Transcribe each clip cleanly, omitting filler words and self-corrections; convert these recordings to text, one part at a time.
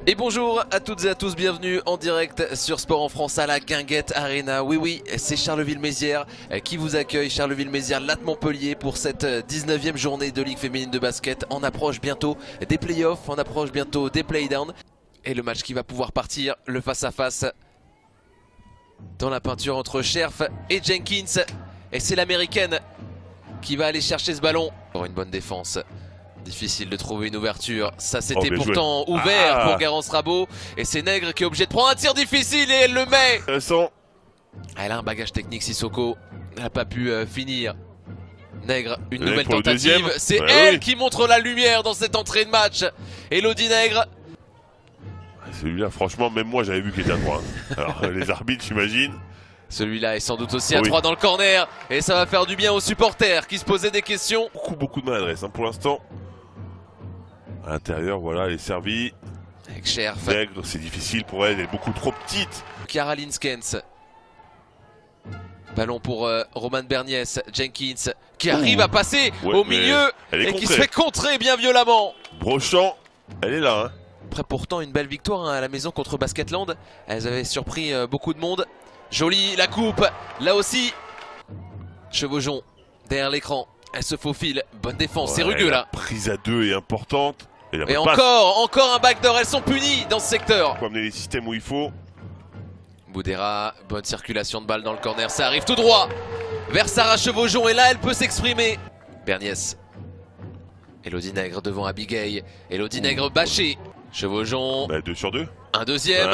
Et bonjour à toutes et à tous, bienvenue en direct sur Sport en France à la Guinguette Arena. Oui, c'est Charleville-Mézières qui vous accueille. Charleville-Mézières, Latte Montpellier pour cette 19e journée de Ligue féminine de basket. On approche bientôt des playoffs, on approche bientôt des playdowns. Et le match qui va pouvoir partir, le face-à-face dans la peinture entre Scherf et Jenkins. Et c'est l'américaine qui va aller chercher ce ballon. Pour une bonne défense. Difficile de trouver une ouverture, ça c'était pourtant ouvert pour Garance Rabot. Et c'est Nègre qui est obligé de prendre un tir difficile et elle le met. Elle a un bagage technique, Sissoko, elle n'a pas pu finir. Nègre, une nouvelle tentative, c'est elle qui montre la lumière dans cette entrée de match. Elodie Nègre. Celui-là franchement même moi j'avais vu qu'il était à 3 Alors les arbitres j'imagine. Celui-là est sans doute aussi à 3 dans le corner. Et ça va faire du bien aux supporters qui se posaient des questions. Beaucoup de maladresse pour l'instant. À l'intérieur, voilà, elle est servie. Avec Scherf. Nègre, c'est difficile pour elle, elle est beaucoup trop petite. Caroline Skens. Ballon pour Romane Berniès. Jenkins qui arrive à passer au milieu et qui se fait contrer bien violemment. Brochant, elle est là. Après pourtant une belle victoire à la maison contre Basketland. Elles avaient surpris beaucoup de monde. Jolie la coupe, là aussi. Chevaujon derrière l'écran. Elle se faufile, bonne défense, c'est rugueux là. La prise à 2 est importante. Et encore un backdoor, elles sont punies dans ce secteur. Faut amener les systèmes où il faut. Boudera, bonne circulation de balle dans le corner, ça arrive tout droit vers Sarah Chevaujon et là elle peut s'exprimer. Berniès. Elodie Nègre devant Abigail. Elodie Nègre bâchée. Chevaujon. 2 sur 2. Un deuxième.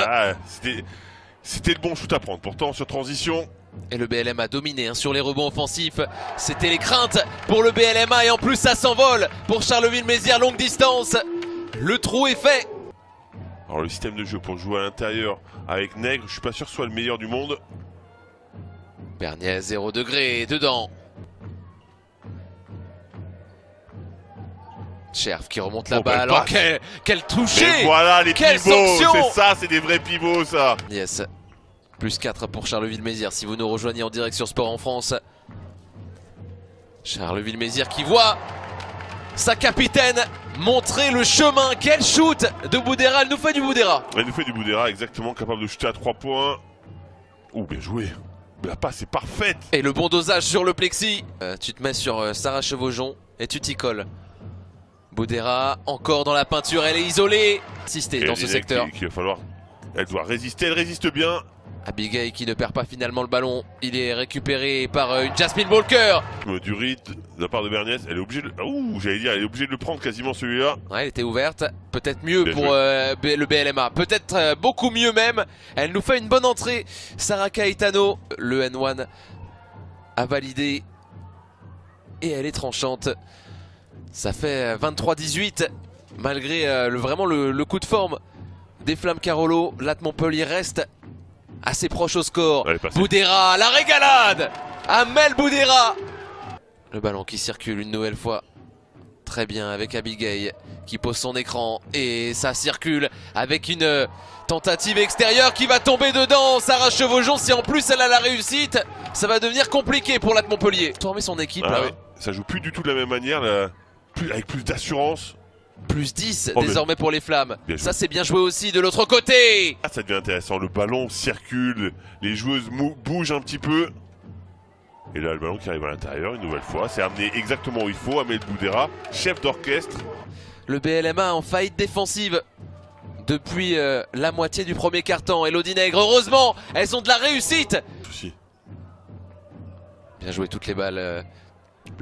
C'était le bon shoot à prendre. Pourtant sur transition. Et le BLM a dominé sur les rebonds offensifs. C'était les craintes pour le BLMA et en plus ça s'envole pour Charleville-Mézières longue distance. Le trou est fait. Alors le système de jeu pour jouer à l'intérieur avec Nègre, je suis pas sûr que ce soit le meilleur du monde. Berniès 0 degré dedans. Scherf qui remonte la balle. Oh, quel toucher. Et voilà les pivots, c'est ça, c'est des vrais pivots ça. Yes. Plus 4 pour Charleville-Mézières si vous nous rejoignez en direct sur Sport en France. Charleville-Mézières qui voit sa capitaine montrer le chemin. Quel shoot de Boudera, elle nous fait du Boudera. Elle nous fait du Boudera, exactement, capable de shooter à 3 points. Oh bien joué, la passe est parfaite. Et le bon dosage sur le plexi. Tu te mets sur Sarah Chevaujon et tu t'y colles. Boudera encore dans la peinture, elle est isolée. Assistée dans ce secteur. Il va falloir, elle doit résister, elle résiste bien. Abigail qui ne perd pas finalement le ballon. Il est récupéré par une Jasmine Walker. Du rythme de la part de Berniès. Elle est obligée de... j'allais dire, elle est obligée de le prendre quasiment celui-là. Ouais, elle était ouverte. Peut-être mieux pour le BLMA. Peut-être beaucoup mieux même. Elle nous fait une bonne entrée. Sarah Caetano, le N1 a validé. Et elle est tranchante. Ça fait 23-18. Malgré vraiment le coup de forme des Flammes Carolo. Latte Montpellier reste assez proche au score. Boudera, la régalade. Amel Boudera. Le ballon qui circule une nouvelle fois. Très bien avec Abigail qui pose son écran. Et ça circule avec une tentative extérieure qui va tomber dedans. Sarah Chevaujon, si en plus elle a la réussite, ça va devenir compliqué pour Latte Montpellier. Tourner son équipe là. Ça joue plus du tout de la même manière, là. Avec plus d'assurance. Plus 10 désormais pour les Flammes. Ça c'est bien joué aussi de l'autre côté. Ça devient intéressant, le ballon circule, les joueuses bougent un petit peu. Et là le ballon qui arrive à l'intérieur une nouvelle fois, c'est amené exactement où il faut. Amel Boudera, chef d'orchestre. Le BLMA en faillite défensive depuis la moitié du premier quart-temps. Elodie Nègre, heureusement, elles ont de la réussite. Bien joué toutes les balles.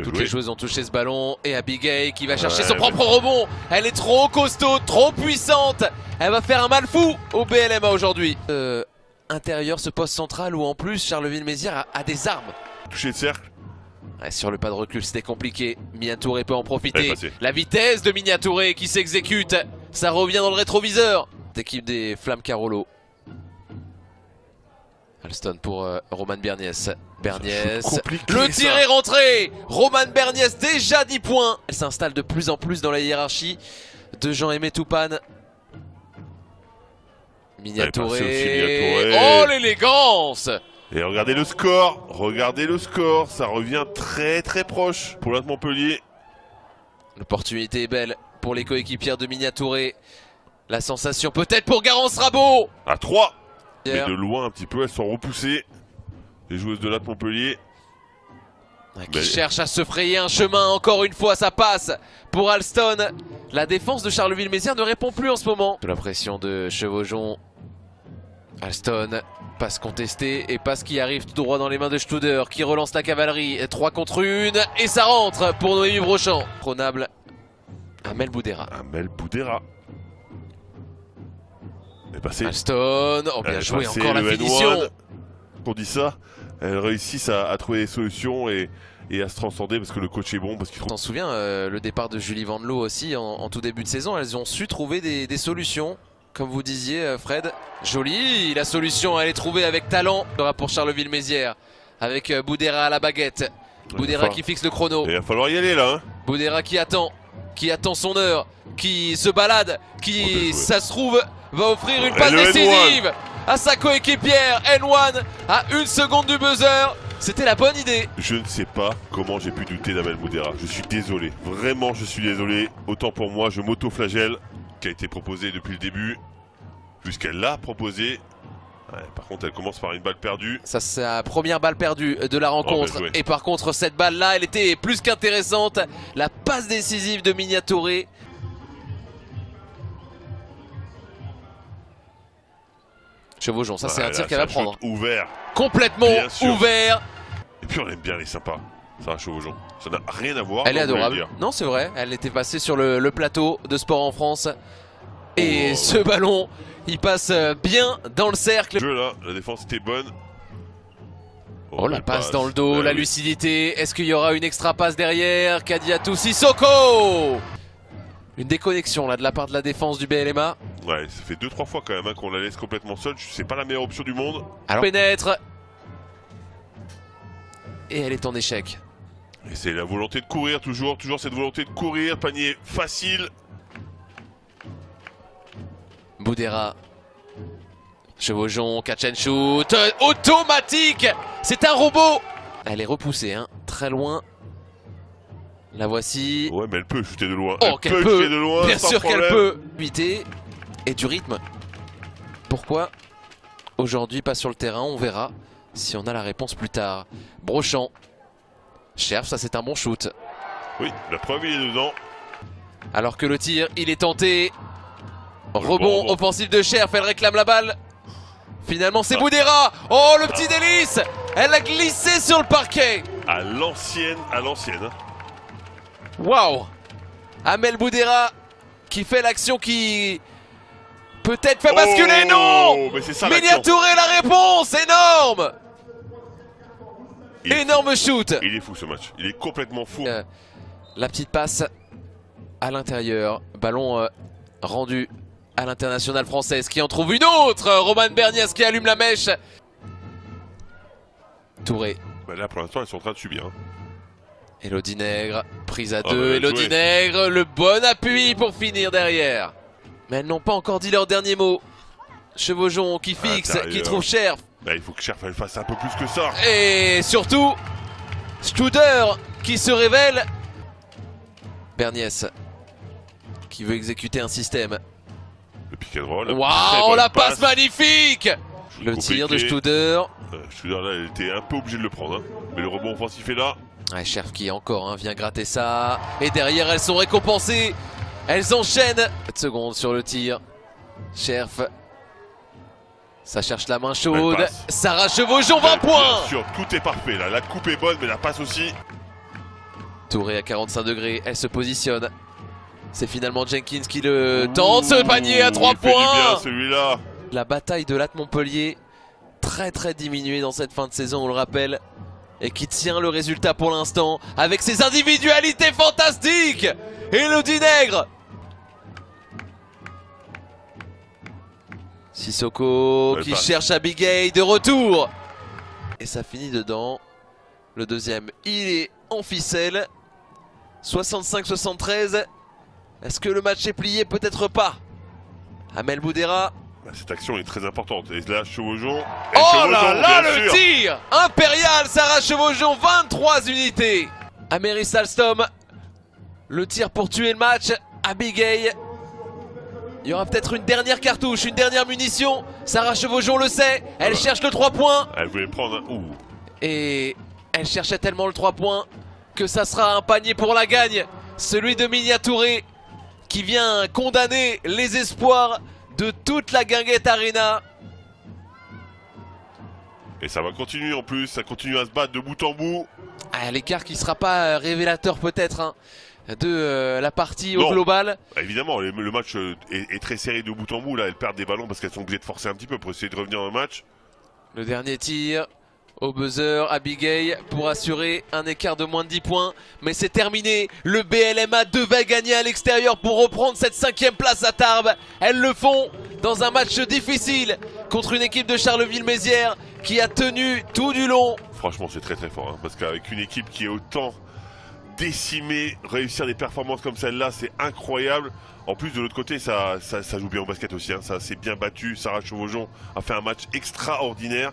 Toutes les joueuses ont touché ce ballon et Abigail qui va chercher son propre rebond. Elle est trop costaud, trop puissante. Elle va faire un mal fou au BLMA aujourd'hui. Intérieur, ce poste central où en plus Charleville-Mézières a des armes. Toucher le cercle. Sur le pas de recul c'était compliqué. Mia Touré peut en profiter. La vitesse de Mia Touré qui s'exécute. Ça revient dans le rétroviseur. L'équipe des Flammes Carolo. Alston pour Romane Berniès. Le tir est rentré. Romane Berniès déjà 10 points. Elle s'installe de plus en plus dans la hiérarchie de Jean-Aimé Toupane. Mia Touré. Oh l'élégance. Et regardez le score, ça revient très très proche pour Latte Montpellier. L'opportunité est belle pour les coéquipières de Mia Touré. La sensation peut-être pour Garance Rabot. À 3. Mais de loin un petit peu, elles sont repoussées. Les joueuses de Latte Montpellier. Qui cherche à se frayer un chemin, encore une fois ça passe pour Alston. La défense de Charleville-Mézières ne répond plus en ce moment. De la pression de Chevaujon. Alston, passe contestée et passe qui arrive tout droit dans les mains de Studer qui relance la cavalerie. 3 contre 1 et ça rentre pour Noémie Brochant. Prenable, Amel Boudera. Amel Boudera. Elle est passée. Alston, oh bien joué, encore la finition. On dit ça, elles réussissent à trouver des solutions et à se transcender parce que le coach est bon. Parce qu'il trouve... T'en souviens, le départ de Julie Vandelot aussi en tout début de saison, elles ont su trouver des solutions. Comme vous disiez Fred, jolie, la solution elle est trouvée avec talent. Pour Charleville-Mézières avec Boudera à la baguette. Boudera qui fixe le chrono. Il va falloir y aller là. Hein. Boudera qui attend son heure, qui se balade, qui ça se trouve va offrir une passe décisive à sa coéquipière N1 à 1 seconde du buzzer. C'était la bonne idée. Je ne sais pas comment j'ai pu douter d'Amel Boudera. Je suis désolé. Vraiment, je suis désolé. Autant pour moi, je m'auto-flagelle. Qui a été proposé depuis le début. Puisqu'elle l'a proposé. Ouais, par contre, elle commence par une balle perdue. Ça, c'est sa première balle perdue de la rencontre. Et par contre, cette balle-là, elle était plus qu'intéressante. La passe décisive de Minia Touré. Chevaujon, ça c'est un tir qu'elle va prendre. Ouvert. Complètement ouvert. Et puis on aime bien les sympas. Ça, Chevaujon. Ça n'a rien à voir. Elle est adorable. Non, c'est vrai. Elle était passée sur le plateau de Sport en France. Et ce ballon, il passe bien dans le cercle. Le jeu là, la défense était bonne. Oh, la passe dans le dos, la lucidité. Est-ce qu'il y aura une extra passe derrière? Kadiatou Sissoko. Une déconnexion là de la part de la défense du BLMA. Ouais, ça fait 2-3 fois quand même hein, qu'on la laisse complètement seule. C'est pas la meilleure option du monde. Alors pénètre. Et elle est en échec. Et c'est la volonté de courir, toujours cette volonté de courir. Panier facile. Boudera. Chevaujon, catch and shoot. Automatique. C'est un robot. Elle est repoussée, hein, très loin. La voici. Ouais, mais elle peut shooter de loin. Oh, qu'elle peut shooter de loin. Bien sûr qu'elle peut. Et du rythme. Pourquoi aujourd'hui pas sur le terrain? On verra si on a la réponse plus tard. Brochant. Cherf, ça c'est un bon shoot. Oui, la preuve il est dedans. Alors que le tir, il est tenté. Rebond offensif de Cherf, elle réclame la balle. Finalement c'est Boudera. Oh le petit délice. Elle a glissé sur le parquet. À l'ancienne. Hein. Waouh. Amel Boudera qui fait l'action qui peut-être fait basculer. Non. Minia Touré la réponse. Énorme. Énorme shoot. Il est fou ce match. Il est complètement fou. La petite passe à l'intérieur. Ballon rendu à l'internationale française qui en trouve une autre. Romane Berniès qui allume la mèche. Touré. Bah là pour l'instant elles sont en train de subir. Hein. Elodie Nègre, prise à 2. Elodie Nègre, le bon appui pour finir derrière. Mais elles n'ont pas encore dit leur dernier mot. Chevaujon qui fixe, qui trouve Cherf. Bah, il faut que Cherf elle fasse un peu plus que ça. Et surtout, Studer qui se révèle. Berniès qui veut exécuter un système. Le pick and roll. Waouh, la passe magnifique. Le tir de Studer. Studer là, elle était un peu obligée de le prendre. Hein. Mais le rebond offensif est là. Ouais, Cherf qui encore vient gratter ça. Et derrière, elles sont récompensées. Elles enchaînent. 7 secondes sur le tir. Cherf. Ça cherche la main chaude. Sarah Chevaujon, 20 points. Bien sûr, tout est parfait là. La coupe est bonne, mais la passe aussi. Touré à 45 degrés. Elle se positionne. C'est finalement Jenkins qui le tente. Ce panier à 3 points. Fait du bien, celui-là. La bataille de Latte Montpellier. Très diminuée dans cette fin de saison, on le rappelle. Et qui tient le résultat pour l'instant. Avec ses individualités fantastiques. Elodie Nègre. Sissoko qui cherche Abigail de retour. Et ça finit dedans. Le deuxième, il est en ficelle. 65-73. Est-ce que le match est plié? Peut-être pas. Amel Boudera. Cette action est très importante. Et là, Chevaujon. Oh là là, le tir impérial, Sarah Chevaujon, 23 unités. Améris Alstom. Le tir pour tuer le match. Abigail. Il y aura peut-être une dernière cartouche, une dernière munition. Sarah Chevaujon le sait, elle cherche le 3 points. Elle voulait prendre un... Ouh. Et elle cherchait tellement le 3 points que ça sera un panier pour la gagne. Celui de Minia Touré qui vient condamner les espoirs de toute la Guinguette Arena. Et ça va continuer en plus, ça continue à se battre de bout en bout. Ah, l'écart qui sera pas révélateur peut-être hein, de la partie Non. au global. Évidemment, le match est très serré de bout en bout. Là, elles perdent des ballons parce qu'elles sont obligées de forcer un petit peu pour essayer de revenir dans le match. Le dernier tir au buzzer, Abigail pour assurer un écart de moins de 10 points. Mais c'est terminé, le BLMA devait gagner à l'extérieur pour reprendre cette 5e place à Tarbes. Elles le font dans un match difficile contre une équipe de Charleville-Mézières qui a tenu tout du long. Franchement, c'est très fort hein, parce qu'avec une équipe qui est autant décimée, réussir des performances comme celle-là, c'est incroyable. En plus, de l'autre côté, ça joue bien au basket aussi. Hein. Ça s'est bien battu. Sarah Chevaujon a fait un match extraordinaire.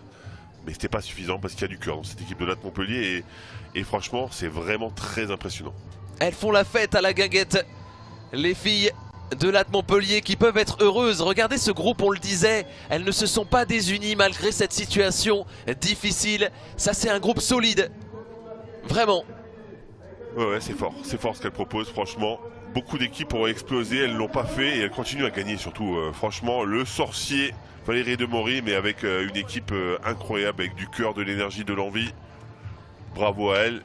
Mais c'était pas suffisant parce qu'il y a du cœur dans cette équipe de Latte Montpellier. Et franchement, c'est vraiment très impressionnant. Elles font la fête à la Guinguette. Les filles de Latte Montpellier qui peuvent être heureuses. Regardez ce groupe, on le disait. Elles ne se sont pas désunies malgré cette situation difficile. Ça, c'est un groupe solide. Vraiment. Ouais, c'est fort. C'est fort ce qu'elle propose, franchement. Beaucoup d'équipes ont explosé, elles ne l'ont pas fait et elles continuent à gagner surtout. Franchement, le sorcier Valérie Demory, mais avec une équipe incroyable, avec du cœur, de l'énergie, de l'envie. Bravo à elle.